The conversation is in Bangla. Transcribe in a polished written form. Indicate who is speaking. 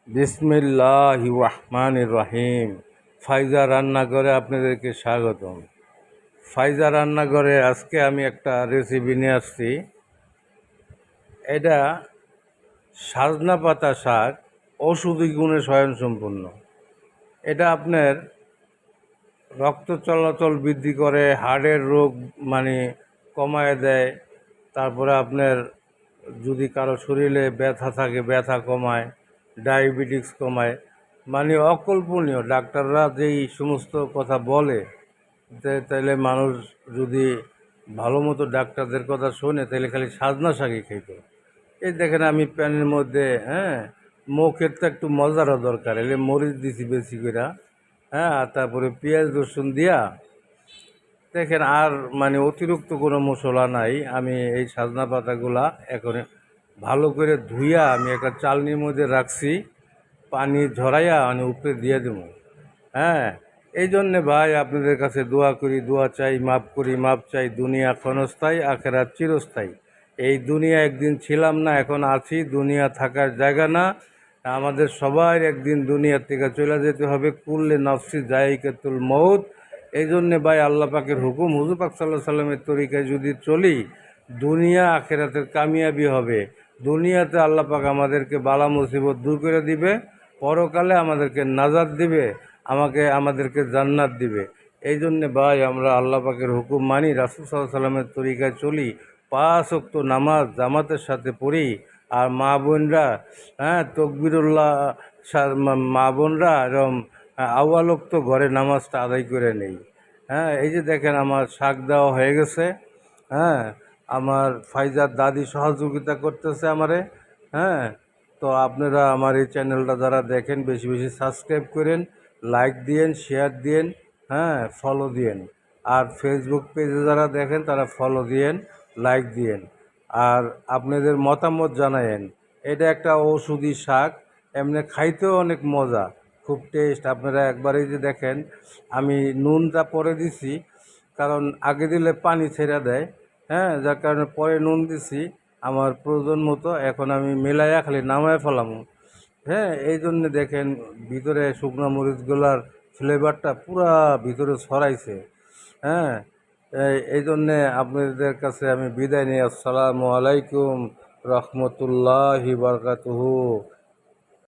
Speaker 1: বিসমিল্লাহির রহমানির রহিম। ফাইজা রান্নাঘরে আপনাদেরকে স্বাগতম। ফাইজা রান্নাঘরে আজকে আমি একটা রেসিপি নিয়ে আসছি। এটা সাজনা পাতা শাক, ঔষধি গুণে স্বয়ংসম্পূর্ণ। এটা আপনার রক্ত চলাচল বৃদ্ধি করে, হার্টের রোগ কমায় দেয়। তারপরে আপনার যদি কারো শরীরে ব্যথা থাকে ব্যথা কমায়, ডায়াবেটিক্স কমায়। অকল্পনীয়। ডাক্তাররা যেই সমস্ত কথা বলে তাইলে মানুষ যদি ভালো মতো ডাক্তারদের কথা শোনে তাহলে খালি সাজনা শাকই খাইত। এই দেখেন আমি প্যানের মধ্যে মুখের তো একটু মজারও দরকার, এলে মরিচ দিছি বেশি করে, আর তারপরে পেঁয়াজ রসুন দিয়া দেখেন। আর অতিরিক্ত কোনো মশলা নাই। আমি এই সাজনা পাতাগুলা এখন ভালো করে ধুইয়া আমি একটা চালনির মধ্যে রাখছি, পানি ঝরাইয়া আমি উপরে দিয়ে দেবো। এই জন্যে ভাই আপনাদের কাছে দোয়া করি, দোয়া চাই, মাপ করি, মাপ চাই। দুনিয়া ক্ষণস্থায়ী, আখেরাত চিরস্থায়ী। এই দুনিয়া একদিন ছিলাম না, এখন আছি। দুনিয়া থাকার জায়গা না। আমাদের সবার একদিন দুনিয়ার থেকে চলে যেতে হবে। কুল্লে নফসি জায়গাতুল মউত। এই জন্যে ভাই আল্লাহ পাকের হুকুম, হুজুর পাক সাল্লাল্লাহু আলাইহি সাল্লামের তরিকায় যদি চলি, দুনিয়া আখেরাতের কামিয়াবি হবে। দুনিয়াতে আল্লাহ পাক আমাদেরকে বালা মুসিবত দূর করে দিবে, পরকালে আমাদেরকে নাজাত দিবে, আমাদেরকে জান্নাত দিবে। এই জন্যে ভাই আমরা আল্লাহ পাকের হুকুম মানি, রাসূল সাল্লাল্লাহু আলাইহি সাল্লামের তরিকায় চলি, 5 ওয়াক্ত নামাজ জামাতের সাথে পড়ি। আর মা বোনরা তকবিরুল্লাহ, মা বোনরা এরকম আউয়ালোক্ত ঘরে নামাজটা আদায় করে নেই। এই যে দেখেন আমার শাক দেওয়া হয়ে গেছে। আমার ফাইজার দাদি সহযোগিতা করতেছে আমারে। হ্যাঁ তো আপনারা আমার এই চ্যানেলটা যারা দেখেন বেশি বেশি সাবস্ক্রাইব করেন, লাইক দিয়েন, শেয়ার দিয়েন, ফলো দিয়েন। আর ফেসবুক পেজে যারা দেখেন তারা ফলো দিয়েন, লাইক দিয়েন। আর আপনাদের মতামত জানায়েন। এটা একটা ঔষধি শাক, এমনি খাইতেও অনেক মজা, খুব টেস্ট। আপনারা একবারই যে দেখেন, আমি নুনটা পরে দিছি, কারণ আগে দিলে পানি ছেড়ে দেয়। যার কারণে পরে নুন দিছি আমার প্রয়োজন মতো। এখন আমি মেলাইয়া খালি নামায় ফেলাম। এই জন্যে দেখেন ভিতরে শুকনো মরিচগুলার ফ্লেভারটা পুরা ভিতরে ছড়াইছে। হ্যাঁ এই জন্যে আপনাদের কাছে আমি বিদায় নিই। আসসালামু আলাইকুম রহমতুল্লাহি বারাকাতুহু।